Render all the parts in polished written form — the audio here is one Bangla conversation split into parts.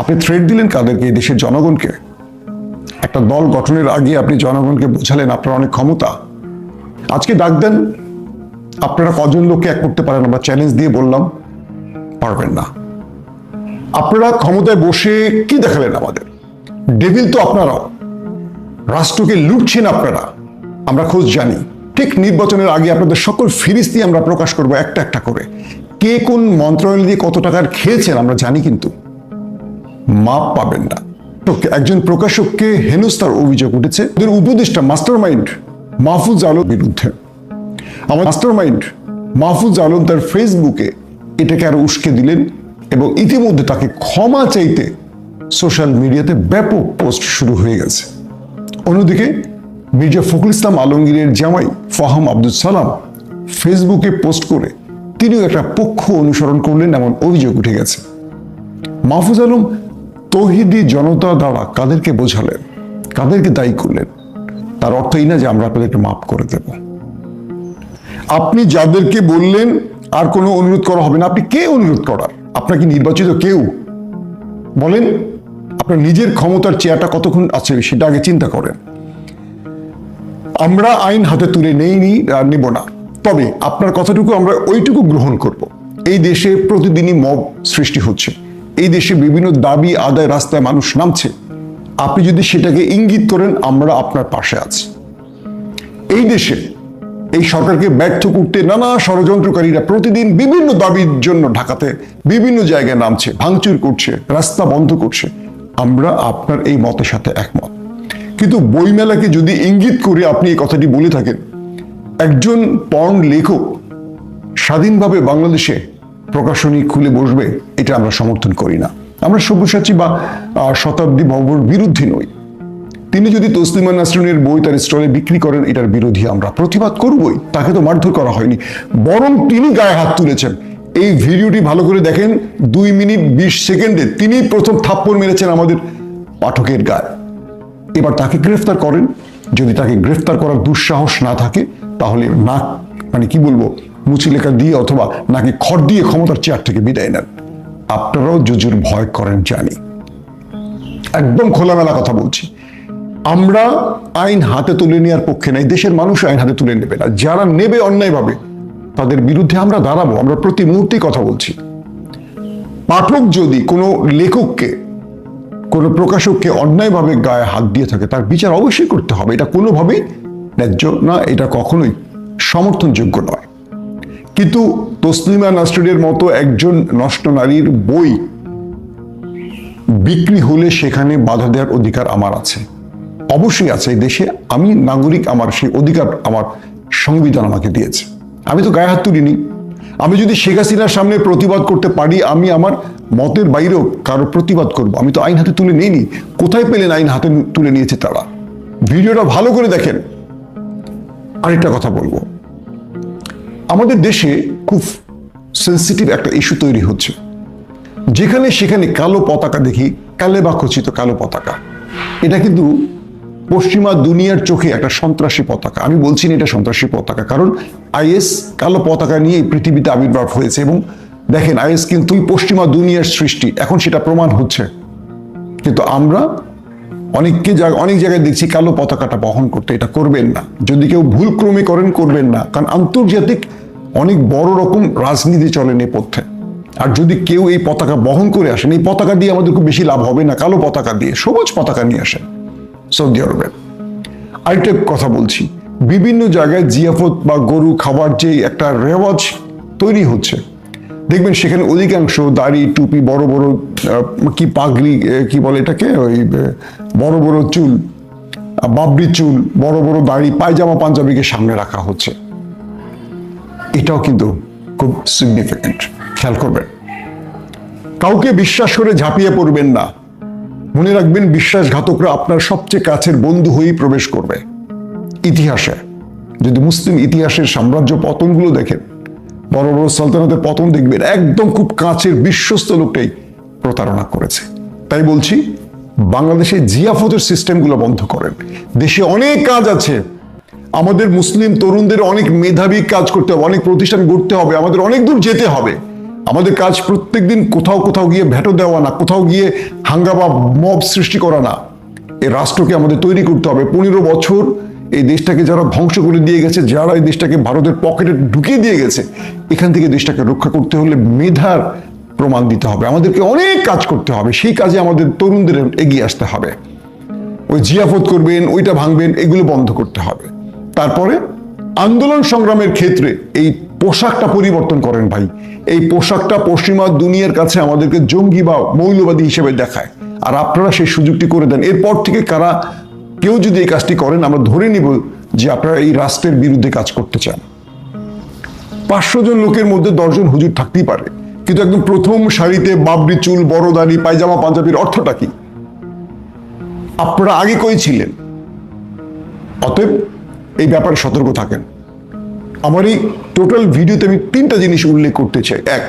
আপনি থ্রেট দিলেন কাদেরকে? এই দেশের জনগণকে। একটা দল গঠনের আগে আপনি জনগণকে বোঝালেন আপনার অনেক ক্ষমতা। আজকে ডাক দেন, আপনারা কজন লোককে এক করতে পারেন? আমরা চ্যালেঞ্জ দিয়ে বললাম পারবেন না। আপনারা ক্ষমতায় বসে কি দেখালেন আমাদের? ডেভিল তো আপনারাও, রাষ্ট্রকে লুটছেন আপনারা, আমরা খোঁজ জানি। ঠিক নির্বাচনের আগে আপনাদের সকল ফিরিস্তি আমরা প্রকাশ করব একটা একটা করে। কে কোন মন্ত্রণালয় দিয়ে কত টাকার খেয়েছেন আমরা জানি, কিন্তু মাপ পাবেন না। একজন প্রকাশককে হেনস্থার অভিযোগ উঠেছে ওদের উপদেষ্টা মাস্টারমাইন্ড মাহফুজ আলম বিরুদ্ধে। আমার মাস্টারমাইন্ড মাহফুজ আলম তার ফেসবুকে এটাকে আরো উস্কে দিলেন এবং ইতিমধ্যে তাকে ক্ষমা চাইতে সোশ্যাল মিডিয়াতে ব্যাপক পোস্ট শুরু হয়ে গেছে। অন্যদিকে মির্জা ফখরুল ইসলাম আলমগীরের জামাই ফাহাম আব্দুল সালাম ফেসবুকে পোস্ট করে তিনিও একটা পক্ষ অনুসরণ করলেন এমন অভিযোগ উঠে গেছে। মাহফুজ আলম তৌহিদি জনতা দ্বারা কাদেরকে বোঝালেন, কাদেরকে দায়ী করলেন? তার অর্থ এই না যে আমরা আপনাদেরকে মাফ করে দেব। আপনি যাদেরকে বললেন আর কোনো অনুরোধ করা হবে না, আপনি কে অনুরোধ করার? আপনার কি নির্বাচিত কেউ? বলেন, আপনার নিজের ক্ষমতার চেয়ারটা কতক্ষণ আছে সেটা আগে চিন্তা করেন। আমরা আইন হাতে তুলে নেইনি আর নেব না, তবে আপনার কথাটুকু আমরা ওইটুকু গ্রহণ করব। এই দেশে প্রতিদিনই মব সৃষ্টি হচ্ছে, এই দেশে বিভিন্ন দাবি আদায় রাস্তায় মানুষ নামছে। আপনি যদি সেটাকে ইঙ্গিত করেন আমরা আপনার পাশে আছি। এই দেশে এই সরকারকে ব্যর্থ করতে নানা ষড়যন্ত্রকারীরা প্রতিদিন বিভিন্ন দাবির জন্য ঢাকাতে বিভিন্ন জায়গায় নামছে, ভাঙচুর করছে, রাস্তা বন্ধ করছে। আমরা আপনার এই মতের সাথে একমত, কিন্তু বইমেলাকে যদি ইঙ্গিত করে আপনি এই কথাটি বলে থাকেন, একজন পর্ন লেখক স্বাধীনভাবে বাংলাদেশে প্রকাশনী খুলে বসবে, এটা আমরা সমর্থন করি না। আমরা সব্যসাচী বা শতাব্দী ভবর বিরুদ্ধে নই। তিনি যদি তসলিমা নাসরিনের বই তার স্টলে বিক্রি করেন, এটার বিরোধী আমরা প্রতিবাদ করবই। তাকে তো মারধর করা হয়নি, বরং তিনি গায়ে হাত তুলেছেন। এই ভিডিওটি ভালো করে দেখেন, 2 মিনিট 20 সেকেন্ডে তিনি প্রথম থাপ্পড় মেরেছেন আমাদের পাঠকের গায়ে। এবার তাকে গ্রেফতার করেন। যদি তাকে গ্রেফতার করার দুঃসাহস না থাকে, তাহলে নাক মানে কি বলবো, মুচিলেখা দিয়ে অথবা নাকি খড় দিয়ে ক্ষমতার চেয়ার থেকে বিদায় নেন। আপনারাও জুজুর ভয় করেন জানি, একদম খোলামেলা কথা বলছি। আমরা আইন হাতে তুলে নেওয়ার পক্ষে নাই, দেশের মানুষ আইন হাতে তুলে নেবে না। যারা নেবে অন্যায়ভাবে তাদের বিরুদ্ধে আমরা দাঁড়াবো। আমরা প্রতি মুহূর্তেই কথা বলছি। পাঠক যদি কোনো লেখককে, কোনো প্রকাশককে অন্যায়ভাবে গায়ে হাত দিয়ে থাকে, তার বিচার অবশ্যই করতে হবে। এটা কোনোভাবেই ন্যায্য না, এটা কখনোই সমর্থনযোগ্য নয়। কিন্তু তসলিমা নাসরিনের মতো একজন নষ্ট নারীর বই বিক্রি হলে সেখানে বাধা দেওয়ার অধিকার আমার আছে, অবশ্যই আছে। এই দেশে আমি নাগরিক, আমার সেই অধিকার আমার সংবিধান আমাকে দিয়েছে। আমি তো গায়ে হাত তুলিনি। আমি যদি শেখ হাসিনার সামনে প্রতিবাদ করতে পারি, আমি আমার মতের বাইরেও কারো প্রতিবাদ করব। আমি তো আইন হাতে তুলে নিইনি। কোথায় পেলেন আইন হাতে তুলে নিয়েছে তারা? ভিডিওটা ভালো করে দেখেন। আরেকটা কথা বলবো, আমাদের দেশে খুব সেন্সিটিভ একটা ইস্যু তৈরি হচ্ছে। যেখানে সেখানে কালো পতাকা দেখি, কালেবা খচিত কালো পতাকা। এটা কিন্তু পশ্চিমা দুনিয়ার চোখে একটা সন্ত্রাসী পতাকা। আমি বলছি না এটা সন্ত্রাসী পতাকা, কারণ আইএস কালো পতাকা নিয়ে পৃথিবীতে আবির্ভাব হয়েছে। এবং দেখেন, আইএস কিন্তু পশ্চিমা দুনিয়ার সৃষ্টি, এখন সেটা প্রমাণ হচ্ছে। কিন্তু আমরা অনেক জায়গায় দেখছি কালো পতাকাটা বহন করতে। এটা করবেন না। যদি কেউ ভুলক্রমে করেন, করবেন না, কারণ আন্তর্জাতিক অনেক বড় রকম রাজনীতি চলে নেপথ্যে। আর যদি কেউ এই পতাকা বহন করে আসেন, এই পতাকা দিয়ে আমাদের খুব বেশি লাভ হবে না। কালো পতাকা দিয়ে, সবুজ পতাকা নিয়ে আসেন সৌদি আরবে। আরেকটা কথা বলছি, বিভিন্ন জায়গায় জিয়াফত বা গরু খাবার যে একটা রেওয়াজ তৈরি হচ্ছে, দেখবেন সেখানে অধিকাংশ দাড়ি, টুপি, বড় বড় কি পাগড়ি কি বলে এটাকে, ওই বড় বড় চুল, বাবরি চুল, বড় বড় দাড়ি, পায়জামা পাঞ্জাবিকে সামনে রাখা হচ্ছে। এটাও কিন্তু খুব সিগনিফিকেন্ট, খেয়াল করবেন। কাউকে বিশ্বাস করে ঝাঁপিয়ে পড়বেন না। মনে রাখবেন, বিশ্বাসঘাতকরা আপনার সবচেয়ে কাছের বন্ধু হয়েই প্রবেশ করবে। ইতিহাসে যদি মুসলিম ইতিহাসের সাম্রাজ্য পতনগুলো দেখেন, বড় বড় সালতানাতের পতন দেখবেন, একদম খুব কাছের বিশ্বস্ত লোকটাই প্রতারণা করেছে। তাই বলছি, বাংলাদেশে জিয়াফতের সিস্টেমগুলো বন্ধ করেন। দেশে অনেক কাজ আছে। আমাদের মুসলিম তরুণদের অনেক মেধাবী কাজ করতে হবে, অনেক প্রতিষ্ঠান গড়তে হবে, আমাদের অনেক দূর যেতে হবে। আমাদের কাজ প্রত্যেকদিন কোথাও কোথাও গিয়ে ভেটো দেওয়া না, কোথাও গিয়ে হাঙ্গামা মব সৃষ্টি করা না। এই রাষ্ট্রকে আমাদের তৈরি করতে হবে। 15 বছর এই দেশটাকে যারা ধ্বংস করে দিয়ে গেছে, যারা এই দেশটাকে ভারতের পকেটে ঢুকিয়ে দিয়ে গেছে, এখান থেকে দেশটাকে রক্ষা করতে হলে মেধার প্রমাণ দিতে হবে। আমাদেরকে অনেক কাজ করতে হবে, সেই কাজে আমাদের তরুণদের এগিয়ে আসতে হবে। ওই জিয়াফত করবেন, ওইটা ভাঙবেন, এগুলো বন্ধ করতে হবে। তারপরে আন্দোলন সংগ্রামের ক্ষেত্রে এই পোশাকটা পরিবর্তন করেন ভাই। এই পোশাকটা পশ্চিমা দুনিয়ার কাছে আমাদেরকে জঙ্গি বা মৌলবাদী হিসেবে দেখায়, আর আপনারা সেই সুযোগটি করে দেন। এরপর থেকে কেউ যদি এই কাজটি করেন, আমরা ধরে নিব যে আপনারা এই রাষ্ট্রের বিরুদ্ধে কাজ করতে চান। 500 জন লোকের মধ্যে 10 জন হুজুর থাকতেই পারে, কিন্তু একদম প্রথম সারিতে বাবরি চুল, বড় দাড়ি, পায়জামা পাঞ্জাবির অর্থটা কি? আপনারা আগে কই ছিলেন? অতএব এই ব্যাপারে সতর্ক থাকেন। আমার এই টোটাল ভিডিওতে আমি 3টা জিনিস উল্লেখ করতে চাই। 1,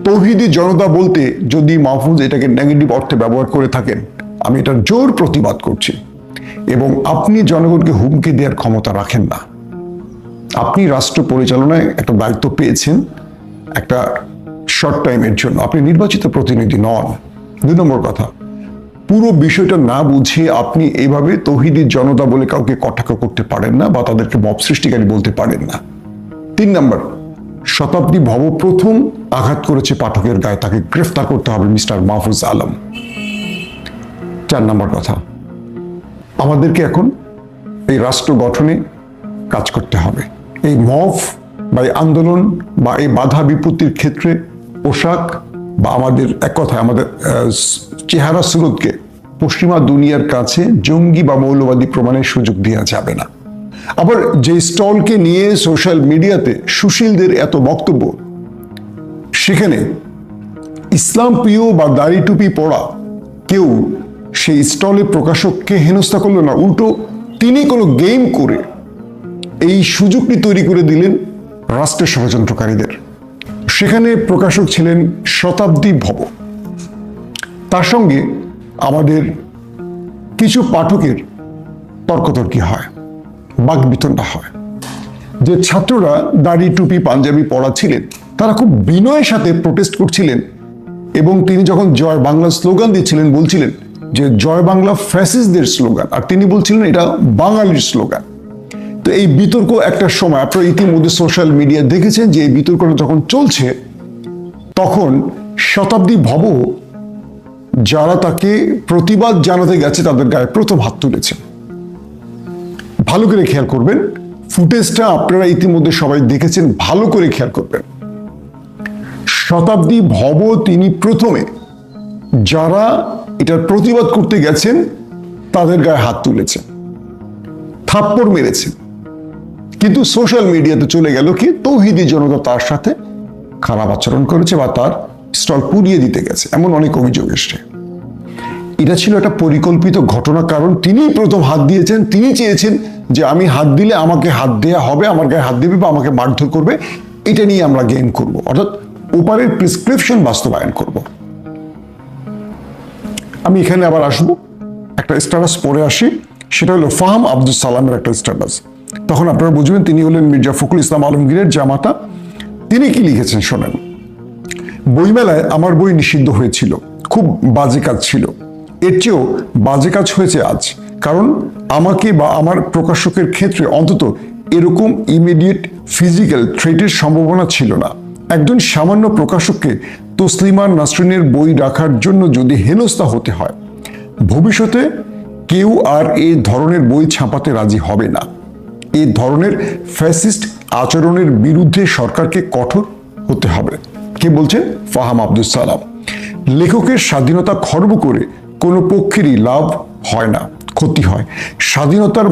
তৌহিদি জনতা বলতে যদি মাহফুজ এটাকে নেগেটিভ অর্থে ব্যবহার করে থাকেন, আমি এটার জোর প্রতিবাদ করছি। এবং আপনি জনগণকে হুমকি দেওয়ার ক্ষমতা রাখেন না। আপনি রাষ্ট্র পরিচালনায় একটা দায়িত্ব পেয়েছেন একটা শর্ট টাইমের জন্য, আপনি নির্বাচিত প্রতিনিধি নন। 2 নম্বর কথা, পুরো বিষয়টা না বুঝিয়ে আপনি এইভাবে তৌহিদি জনতা বলে কাউকে কটাক্ষ করতে পারেন না, বা তাদেরকে মব সৃষ্টিকারী বলতে পারেন না। 3 নম্বর, শতাব্দী ভব প্রথম আঘাত করেছে পাঠকের গায়ে, তাকে গ্রেফতার করতে হবে, মিস্টার মাহফুজ আলম। 4 নম্বর কথা, আমাদেরকে এখন এই রাষ্ট্র গঠনে কাজ করতে হবে। এই মব বা এই আন্দোলন বা এই বাধা বিপত্তির ক্ষেত্রে পোশাক বা আমাদের এক কথায় আমাদের চেহারা সুরতকে পশ্চিমা দুনিয়ার কাছে জঙ্গি বা মৌলবাদী প্রমাণের সুযোগ দেওয়া যাবে না। আবার যে স্টলকে নিয়ে সোশ্যাল মিডিয়াতে সুশীলদের এত বক্তব্য, সেখানে ইসলাম প্রিয় বা দাড়ি টুপি পরা কেউ সেই স্টলের প্রকাশককে হেনস্থা করলো না, উল্টো তিনি কোনো গেম করে এই সুযোগটি তৈরি করে দিলেন রাষ্ট্রের ষড়যন্ত্রকারীদের। সেখানে প্রকাশক ছিলেন শতাব্দী ভব। তার সঙ্গে আমাদের কিছু পাঠকের তর্কতর্কি হয়, বাকবিতণ্ডা হয়। যে ছাত্ররা দাড়ি টুপি পাঞ্জাবি পরা ছিলেন, তারা খুব বিনয়ের সাথে প্রোটেস্ট করছিলেন, এবং তিনি যখন জয় বাংলা স্লোগান দিচ্ছিলেন বলছিলেন যে জয় বাংলা ফ্যাসিস্টদের স্লোগান, আর তিনি বলছিলেন এটা বাঙালির স্লোগান। তো এই বিতর্ক একটা সময়, আপনারা ইতিমধ্যে সোশ্যাল মিডিয়া দেখেছেন যে এই বিতর্কটা যখন চলছে, তখন শতাব্দী ভব যারা তাকে প্রতিবাদ জানাতে গেছে তাদের গায়ে প্রথম হাত তুলেছে। ভালো করে খেয়াল করবেন, ফুটেজটা আপনারা ইতিমধ্যে সবাই দেখেছেন, ভালো করে খেয়াল করবেন। শতাব্দী ভব তিনি প্রথমে যারা এটার প্রতিবাদ করতে গেছেন তাদের গায়ে হাত তুলেছেন, থাপ্পড় মেরেছেন। কিন্তু সোশ্যাল মিডিয়াতে চলে গেল কি তৌহিদি জনতা তার সাথে খারাপ আচরণ করেছে বা তার স্টল পুড়িয়ে দিতে গেছে, এমন অনেক অভিযোগ এসছে। এটা ছিল একটা পরিকল্পিত ঘটনা, কারণ তিনি প্রথম হাত দিয়েছেন, তিনি চেয়েছেন যে আমি হাত দিলে আমাকে হাত দেয়া হবে, আমার গায়ে হাত দেবে বা আমাকে মারধর করবে, এটা নিয়ে আমরা গেম করব, অর্থাৎ ওপারের প্রেসক্রিপশন বাস্তবায়ন করব। আমি এখানে আবার আসবো, একটা স্ট্যাটাস পড়ে আসি, সেটা হলো ফাহাম আব্দুল সালামের একটা স্ট্যাটাস। তখন আপনারা বুঝবেন তিনি হলেন মির্জা ফখরুল ইসলাম আলমগীরের জামাতা। তিনি কি লিখেছেন শোনেন। বইমেলায় আমার বই নিষিদ্ধ হয়েছিল, খুব বাজে কাজ ছিল, এর চেয়েও বাজে কাজ হয়েছে আজ, কারণ আমাকে বা আমার প্রকাশকের ক্ষেত্রে অন্তত এরকম ইমিডিয়েট ফিজিক্যাল থ্রেটের সম্ভাবনা ছিল না। একজন সামান্য প্রকাশককে তসলিমা নাসরিনের বই রাখার জন্য যদি হেনস্থা হতে হয়, ভবিষ্যতে কেউ আর এই ধরনের বই ছাপাতে রাজি হবে না। এই ধরনের ফ্যাসিস্ট আচরণের বিরুদ্ধে সরকারকে কঠোর হতে হবে। কে বলছেন? ফাহাম আব্দুল সালাম। লেখকের স্বাধীনতা খর্ব করে কোনো পক্ষেরই লাভ হয় না, ক্ষতি হয়। স্বাধীনতার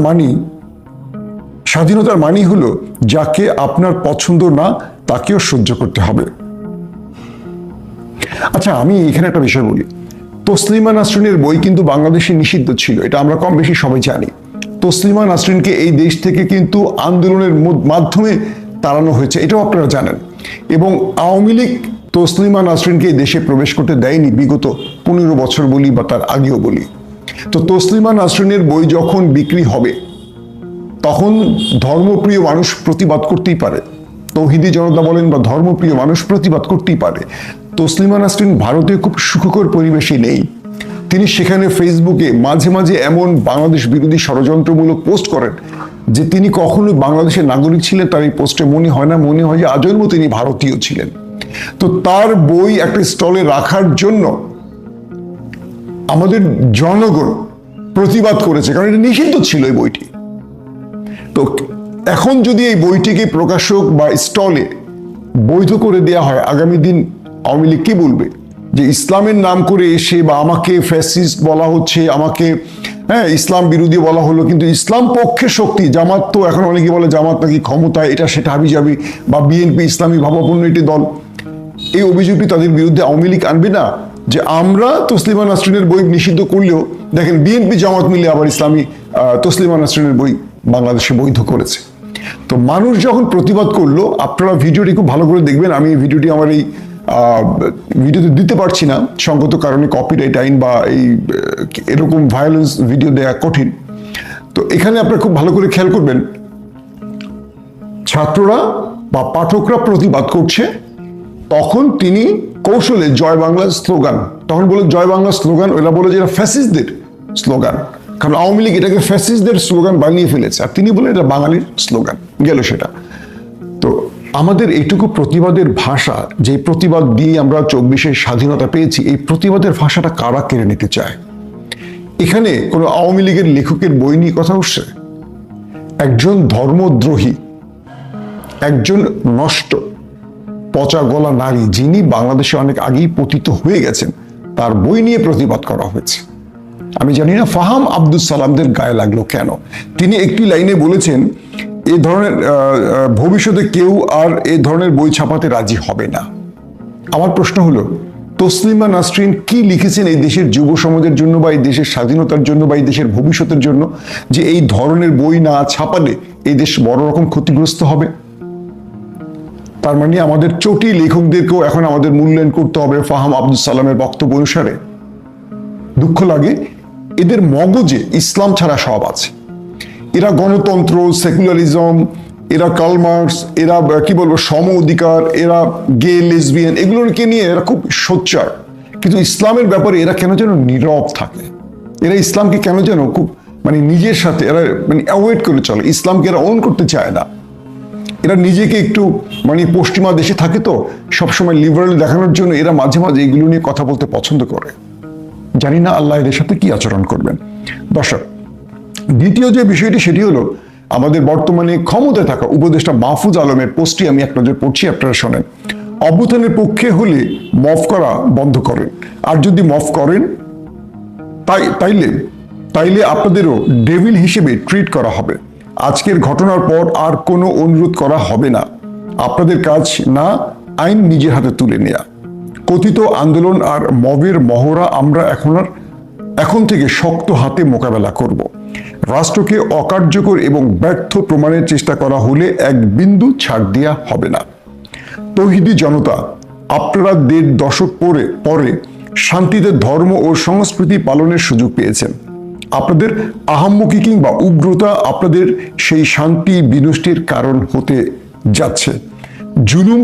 মানি হলো যাকে আপনার পছন্দ না তাকেও সহ্য করতে হবে। আচ্ছা, আমি এখানে একটা বিষয় বলি, তসলিমা নাসরিনের বই কিন্তু বাংলাদেশে নিষিদ্ধ ছিল, এটা আমরা কম বেশি সবাই জানি। তসলিমা নাসরিনকে এই দেশ থেকে কিন্তু আন্দোলনের মাধ্যমে তাড়ানো হয়েছে, এটাও আপনারা জানেন। এবং আওয়ামী লীগ তসলিমা নাসরিনকে এই দেশে প্রবেশ করতে দেয়নি বিগত 15 বছর বলি বা তার আগেও বলি। তো তসলিমা নাসরিনের বই যখন বিক্রি হবে, তখন ধর্মপ্রিয় মানুষ প্রতিবাদ করতেই পারে, তৌহিদি জনতা বলেন বা ধর্মপ্রিয় মানুষ প্রতিবাদ করতেই পারে। তসলিমা নাসরিন ভারতে খুব সুখকর পরিবেশে নেই। তিনি সেখানে ফেসবুকে মাঝে মাঝে এমন বাংলাদেশ বিরোধী ষড়যন্ত্রমূলক পোস্ট করেন যে তিনি কখনো বাংলাদেশের নাগরিক ছিলেন তার এই পোস্টে মনে হয় না, মনে হয় যে আজন্ম তিনি ভারতীয় ছিলেন। তো তার বই একটা স্টলে রাখার জন্য আমাদের জনগণ প্রতিবাদ করেছে, কারণ এটা নিষিদ্ধ ছিল এই বইটি। তো এখন যদি এই বইটিকে প্রকাশক বা স্টলে বৈধ করে দেওয়া হয়, আগামী দিন আওয়ামী লীগ কি বলবে? যে ইসলামের নাম করে এসে বা আমাকে ফ্যাসিস্ট বলা হচ্ছে, আমাকে ইসলাম বিরোধী বলা হলো, কিন্তু ইসলাম পক্ষে শক্তি জামাত, তো এখন অনেকে বলে জামাত নাকি ক্ষমতায়, এটা সেটা হাবিজাবি, বা বিএনপি ইসলামী ভাবাপন্ন একটি দল। এই অভিযোগটি তাদের বিরুদ্ধে আওয়ামী লীগ আনবে না যে আমরা তসলিমা নাসরিনের বই নিষিদ্ধ করলেও দেখেন বিএনপি জামাত মিলে আবার ইসলামী তসলিমা নাসরিনের বই বাংলাদেশে বৈধ করেছে। তো মানুষ যখন প্রতিবাদ করলো, আপনারা ভিডিওটি খুব ভালো করে দেখবেন। আমি এই ভিডিওটি আমার এই ভিডিওতে দিতে পারছি না সঙ্গত কারণে, কপিরাইট আইন বা এই এরকম ভায়োলেন্স ভিডিও দেওয়া কঠিন। তো এখানে আপনারা খুব ভালো করে খেয়াল করবেন, ছাত্ররা বা পাঠকরা প্রতিবাদ করছে, তখন তিনি কৌশলে জয় বাংলা স্লোগান, তখন বলে জয় বাংলা স্লোগান, ওরা বলে যে এটা ফ্যাসিস্টদের স্লোগান, কারণ আওয়ামী লীগ এটাকে ফ্যাসিস্টদের স্লোগান বানিয়ে ফেলেছে, আর তিনি বলেন এটা বাঙালির স্লোগান, গেল সেটা। তো আমাদের এইটুকু প্রতিবাদের ভাষা, যে প্রতিবাদ দিয়ে আমরা 24-এর স্বাধীনতা পেয়েছি, এই প্রতিবাদের ভাষাটা কারা কেড়ে নিতে চায়? এখানে কোনো আওয়ামী লীগের লেখকের বই নিয়ে কথা উঠছে? একজন ধর্মদ্রোহী, একজন নষ্ট পচা গলা নারী, যিনি বাংলাদেশে অনেক আগেই পতিত হয়ে গেছেন, তার বই নিয়ে প্রতিবাদ করা হয়েছে। আমি জানি না ফাহাম আব্দুল সালামদের গায়ে লাগলো কেন। তিনি একটি লাইনে বলেছেন এই ধরনের ভবিষ্যতে কেউ আর এই ধরনের বই ছাপাতে রাজি হবে না। আমার প্রশ্ন হলো, তসলিমা নাসরিন কি লিখেছেন এই দেশের যুব সমাজের জন্য, বা এই দেশের স্বাধীনতার জন্য, বা এই দেশের ভবিষ্যতের জন্য, যে এই ধরনের বই না ছাপালে এই দেশ বড় রকম ক্ষতিগ্রস্ত হবে? তার মানে আমাদের চটি লেখকদেরকেও এখন আমাদের মূল্যায়ন করতে হবে ফাহাম আব্দুল সালামের বক্তব্য অনুসারে। দুঃখ লাগে, এদের মগজে ইসলাম ছাড়া সব আছে। এরা গণতন্ত্র, সেকুলারিজম, এরা কার্ল মার্কস, এরা কি বলবো সম অধিকার, এরা গে লেসবিয়ান, এগুলোকে নিয়ে এরা খুব সোচ্চার, কিন্তু ইসলামের ব্যাপারে এরা কেন যেন নীরব থাকে। এরা ইসলামকে কেন যেন খুব নিজের সাথে এরা অ্যাভয়েড করে চলে, ইসলামকে এরা ওন করতে চায় না। এরা নিজেকে একটু পশ্চিমা দেশে থাকে, তো সবসময় লিবারেল দেখানোর জন্য এরা মাঝে মাঝে এগুলো নিয়ে কথা বলতে পছন্দ করে। জানি না আল্লাহ এদের সাথে কি আচরণ করবেন। দর্শক, দ্বিতীয় যে বিষয়টি সেটি হলো আমাদের বর্তমানে ক্ষমতায় থাকা উপদেষ্টা মাহফুজ আলমের পোস্টটি আমি এক নজর পড়ছি, আপনারা শোনেন। অভ্যুত্থানের পক্ষে হলে মফ করা বন্ধ করেন, আর যদি মফ করেন তাইলে আপনাদেরও ডেভিল হিসেবে ট্রিট করা হবে। আজকের ঘটনার পর আর কোনো অনুরোধ করা হবে না, আপনাদের কাজ না আইন নিজের হাতে তুলে নেয়া। কথিত আন্দোলন আর মবের মহড়া আমরা এখন থেকে শক্ত হাতে মোকাবেলা করব। রাষ্ট্রকে অকার্যকর এবং ব্যর্থ প্রমাণের চেষ্টা করা হলে এক বিন্দু ছাড় দেওয়া হবে না। তৌহিদি জনতা, আপনারা 1.5 দশক পরে শান্তিতে ধর্ম ও সংস্কৃতি পালনের সুযোগ পেয়েছেন। আপনাদের আহাম্মকি কিংবা উগ্রতা আপনাদের সেই শান্তি বিনষ্টের কারণ হতে যাচ্ছে। জুলুম